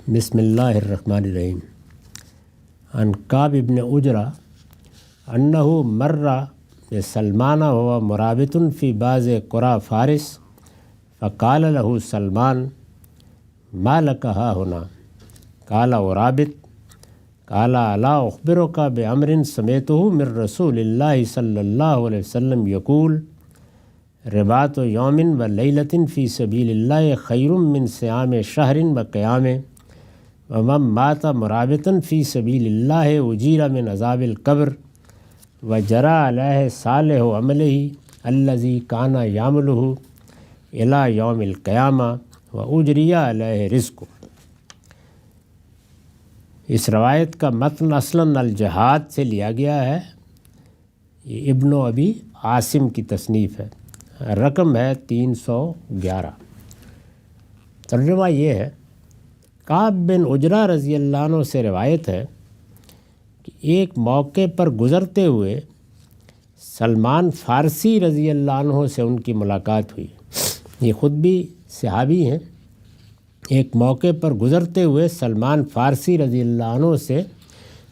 بسم اللہ الرحمن الرحیم۔ عن کعب بن عجرہ انہ مر بسلمان وهو مرابط فی بعض قرى فارس فقال له سلمان ما لك ها هنا؟ قال ورابط قال الا اخبرك بامر سمعته من رسول الله صلی اللہ علیہ وسلم یقول رباط یوم و لیلۃ فی سبیل اللہ خیر من صیام شہر و قیام ومن مات مرابطا فی سبیل اللہ اجیر من عذاب القبر وجرى علیہ صالح عملہ الذی کان یعملہ الی یوم القیامہ واجری علیہ رزق۔ اس روایت کا متن اصلاً الجہاد سے لیا گیا ہے۔ یہ ابن ابی عاصم کی تصنیف ہے، رقم ہے 311۔ ترجمہ یہ ہے، کعب بن عجرہ رضی اللہ عنہ سے روایت ہے کہ ایک موقع پر گزرتے ہوئے سلمان فارسی رضی اللہ عنہ سے ان کی ملاقات ہوئی۔ یہ خود بھی صحابی ہیں۔ ایک موقع پر گزرتے ہوئے سلمان فارسی رضی اللہ عنہ سے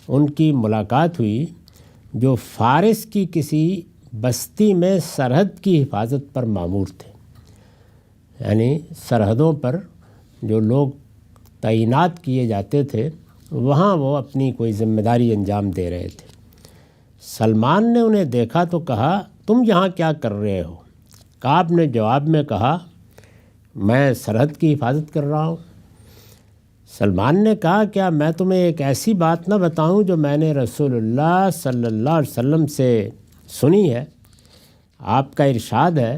ان کی ملاقات ہوئی جو فارس کی کسی بستی میں سرحد کی حفاظت پر مامور تھے، یعنی سرحدوں پر جو لوگ تعینات کیے جاتے تھے وہاں وہ اپنی کوئی ذمہ داری انجام دے رہے تھے۔ سلمان نے انہیں دیکھا تو کہا تم یہاں کیا کر رہے ہو؟ کعب نے جواب میں کہا میں سرحد کی حفاظت کر رہا ہوں۔ سلمان نے کہا کیا میں تمہیں ایک ایسی بات نہ بتاؤں جو میں نے رسول اللہ صلی اللہ علیہ وسلم سے سنی ہے؟ آپ کا ارشاد ہے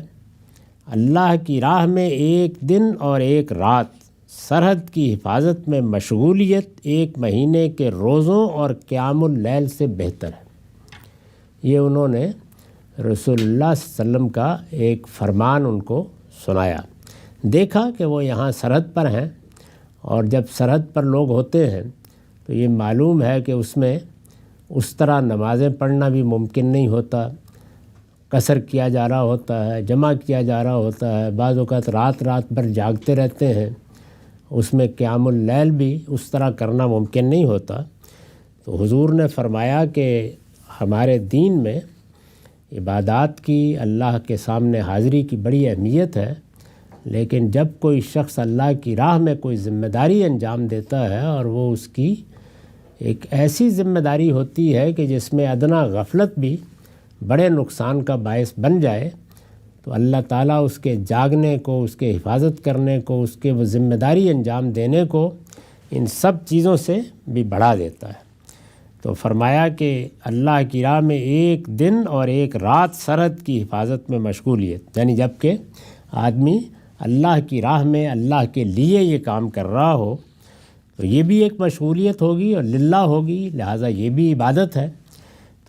اللہ کی راہ میں ایک دن اور ایک رات سرحد کی حفاظت میں مشغولیت ایک مہینے کے روزوں اور قیام اللیل سے بہتر ہے۔ یہ انہوں نے رسول اللہ صلی اللہ علیہ وسلم کا ایک فرمان ان کو سنایا۔ دیکھا کہ وہ یہاں سرحد پر ہیں، اور جب سرحد پر لوگ ہوتے ہیں تو یہ معلوم ہے کہ اس میں اس طرح نمازیں پڑھنا بھی ممکن نہیں ہوتا، قصر کیا جا رہا ہوتا ہے، جمع کیا جا رہا ہوتا ہے، بعض اوقات رات بھر جاگتے رہتے ہیں، اس میں قیام اللیل بھی اس طرح کرنا ممکن نہیں ہوتا۔ تو حضور نے فرمایا کہ ہمارے دین میں عبادات کی اللہ کے سامنے حاضری کی بڑی اہمیت ہے، لیکن جب کوئی شخص اللہ کی راہ میں کوئی ذمہ داری انجام دیتا ہے اور وہ اس کی ایک ایسی ذمہ داری ہوتی ہے کہ جس میں ادنا غفلت بھی بڑے نقصان کا باعث بن جائے، تو اللہ تعالیٰ اس کے جاگنے کو، اس کے حفاظت کرنے کو، اس کے وہ ذمہ داری انجام دینے کو ان سب چیزوں سے بھی بڑھا دیتا ہے۔ تو فرمایا کہ اللہ کی راہ میں ایک دن اور ایک رات سرحد کی حفاظت میں مشغولیت، یعنی جب کہ آدمی اللہ کی راہ میں اللہ کے لیے یہ کام کر رہا ہو تو یہ بھی ایک مشغولیت ہوگی اور للہ ہوگی، لہٰذا یہ بھی عبادت ہے۔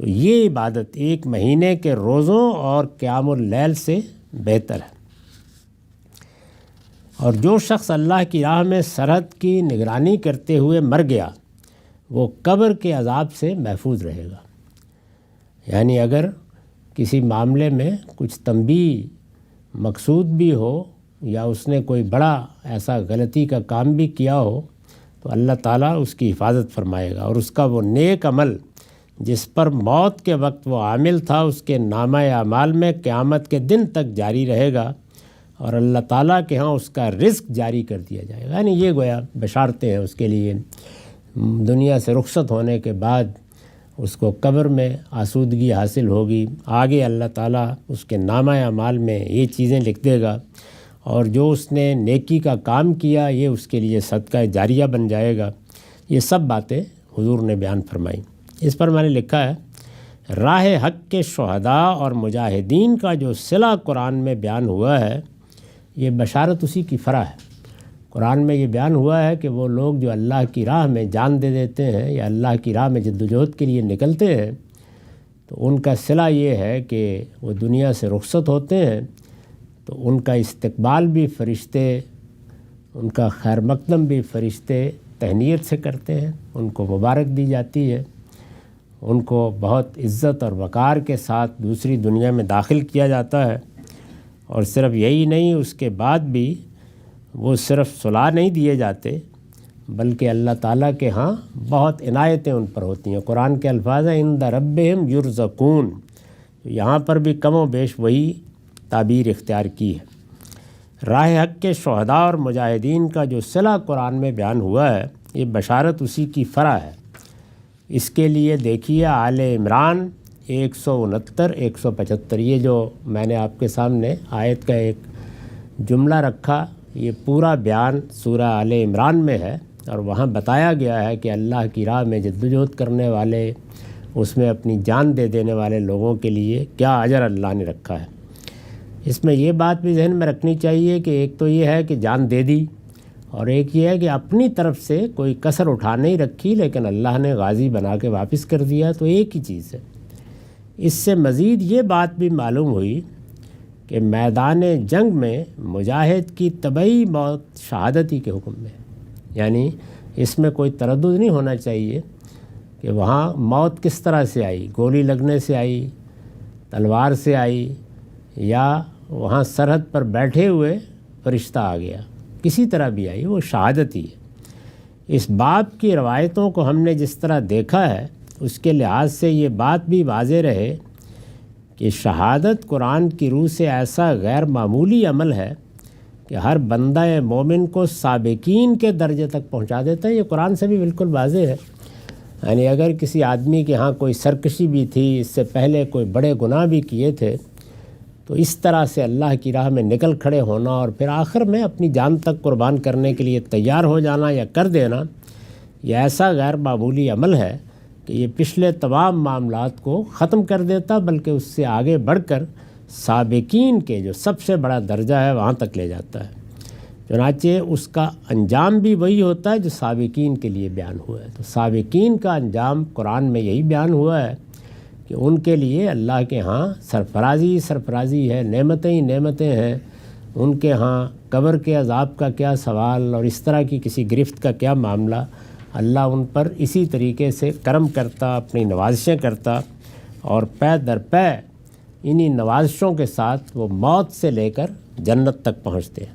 تو یہ عبادت ایک مہینے کے روزوں اور قیام اللیل سے بہتر ہے۔ اور جو شخص اللہ کی راہ میں سرحد کی نگرانی کرتے ہوئے مر گیا وہ قبر کے عذاب سے محفوظ رہے گا۔ یعنی اگر کسی معاملے میں کچھ تنبیہ مقصود بھی ہو یا اس نے کوئی بڑا ایسا غلطی کا کام بھی کیا ہو تو اللہ تعالیٰ اس کی حفاظت فرمائے گا، اور اس کا وہ نیک عمل جس پر موت کے وقت وہ عامل تھا اس کے نامہ اعمال میں قیامت کے دن تک جاری رہے گا، اور اللہ تعالیٰ کے ہاں اس کا رزق جاری کر دیا جائے گا۔ یعنی یہ گویا بشارتیں ہیں اس کے لیے، دنیا سے رخصت ہونے کے بعد اس کو قبر میں آسودگی حاصل ہوگی، آگے اللہ تعالیٰ اس کے نامہ اعمال میں یہ چیزیں لکھ دے گا، اور جو اس نے نیکی کا کام کیا یہ اس کے لیے صدقہ جاریہ بن جائے گا۔ یہ سب باتیں حضور نے بیان فرمائی۔ اس پر میں نے لکھا ہے راہ حق کے شہداء اور مجاہدین کا جو صلہ قرآن میں بیان ہوا ہے یہ بشارت اسی کی فرح ہے۔ قرآن میں یہ بیان ہوا ہے کہ وہ لوگ جو اللہ کی راہ میں جان دے دیتے ہیں یا اللہ کی راہ میں جدوجہد کے لیے نکلتے ہیں تو ان کا صلہ یہ ہے کہ وہ دنیا سے رخصت ہوتے ہیں تو ان کا استقبال بھی فرشتے، ان کا خیر مقدم بھی فرشتے تہنیت سے کرتے ہیں، ان کو مبارک دی جاتی ہے، ان کو بہت عزت اور وقار کے ساتھ دوسری دنیا میں داخل کیا جاتا ہے۔ اور صرف یہی نہیں، اس کے بعد بھی وہ صرف صلاح نہیں دیے جاتے بلکہ اللہ تعالیٰ کے ہاں بہت عنایتیں ان پر ہوتی ہیں۔ قرآن کے الفاظ ہیں عند ربہم یرزقون، یہاں پر بھی کم و بیش وہی تعبیر اختیار کی ہے۔ راہ حق کے شہداء اور مجاہدین کا جو صلہ قرآن میں بیان ہوا ہے، یہ بشارت اسی کی فرع ہے۔ اس کے لیے دیکھیے آل عمران 169 175، یہ جو میں نے آپ کے سامنے آیت کا ایک جملہ رکھا، یہ پورا بیان سورہ آل عمران میں ہے، اور وہاں بتایا گیا ہے کہ اللہ کی راہ میں جدوجہد کرنے والے، اس میں اپنی جان دے دینے والے لوگوں کے لیے کیا اجر اللہ نے رکھا ہے۔ اس میں یہ بات بھی ذہن میں رکھنی چاہیے کہ ایک تو یہ ہے کہ جان دے دی، اور ایک یہ ہے کہ اپنی طرف سے کوئی کسر اٹھا نہیں رکھی، لیکن اللہ نے غازی بنا کے واپس کر دیا، تو ایک ہی چیز ہے۔ اس سے مزید یہ بات بھی معلوم ہوئی کہ میدان جنگ میں مجاہد کی طبعی موت شہادتی کے حکم میں، یعنی اس میں کوئی تردد نہیں ہونا چاہیے کہ وہاں موت کس طرح سے آئی، گولی لگنے سے آئی، تلوار سے آئی، یا وہاں سرحد پر بیٹھے ہوئے فرشتہ آ گیا، کسی طرح بھی آئی، وہ شہادت ہی ہے۔ اس باب کی روایتوں کو ہم نے جس طرح دیکھا ہے، اس کے لحاظ سے یہ بات بھی واضح رہے کہ شہادت قرآن کی روح سے ایسا غیر معمولی عمل ہے کہ ہر بندہ مومن کو سابقین کے درجے تک پہنچا دیتا ہے۔ یہ قرآن سے بھی بالکل واضح ہے، یعنی اگر کسی آدمی کے ہاں کوئی سرکشی بھی تھی، اس سے پہلے کوئی بڑے گناہ بھی کیے تھے، تو اس طرح سے اللہ کی راہ میں نکل کھڑے ہونا اور پھر آخر میں اپنی جان تک قربان کرنے کے لیے تیار ہو جانا یا کر دینا، یہ ایسا غیر معمولی عمل ہے کہ یہ پچھلے تمام معاملات کو ختم کر دیتا، بلکہ اس سے آگے بڑھ کر سابقین کے جو سب سے بڑا درجہ ہے وہاں تک لے جاتا ہے۔ چنانچہ اس کا انجام بھی وہی ہوتا ہے جو سابقین کے لیے بیان ہوا ہے۔ تو سابقین کا انجام قرآن میں یہی بیان ہوا ہے کہ ان کے لیے اللہ کے ہاں سرفرازی ہے، نعمتیں ہی نعمتیں ہیں، ان کے ہاں قبر کے عذاب کا کیا سوال اور اس طرح کی کسی گرفت کا کیا معاملہ، اللہ ان پر اسی طریقے سے کرم کرتا، اپنی نوازشیں کرتا، اور پے در پے انہی نوازشوں کے ساتھ وہ موت سے لے کر جنت تک پہنچتے ہیں۔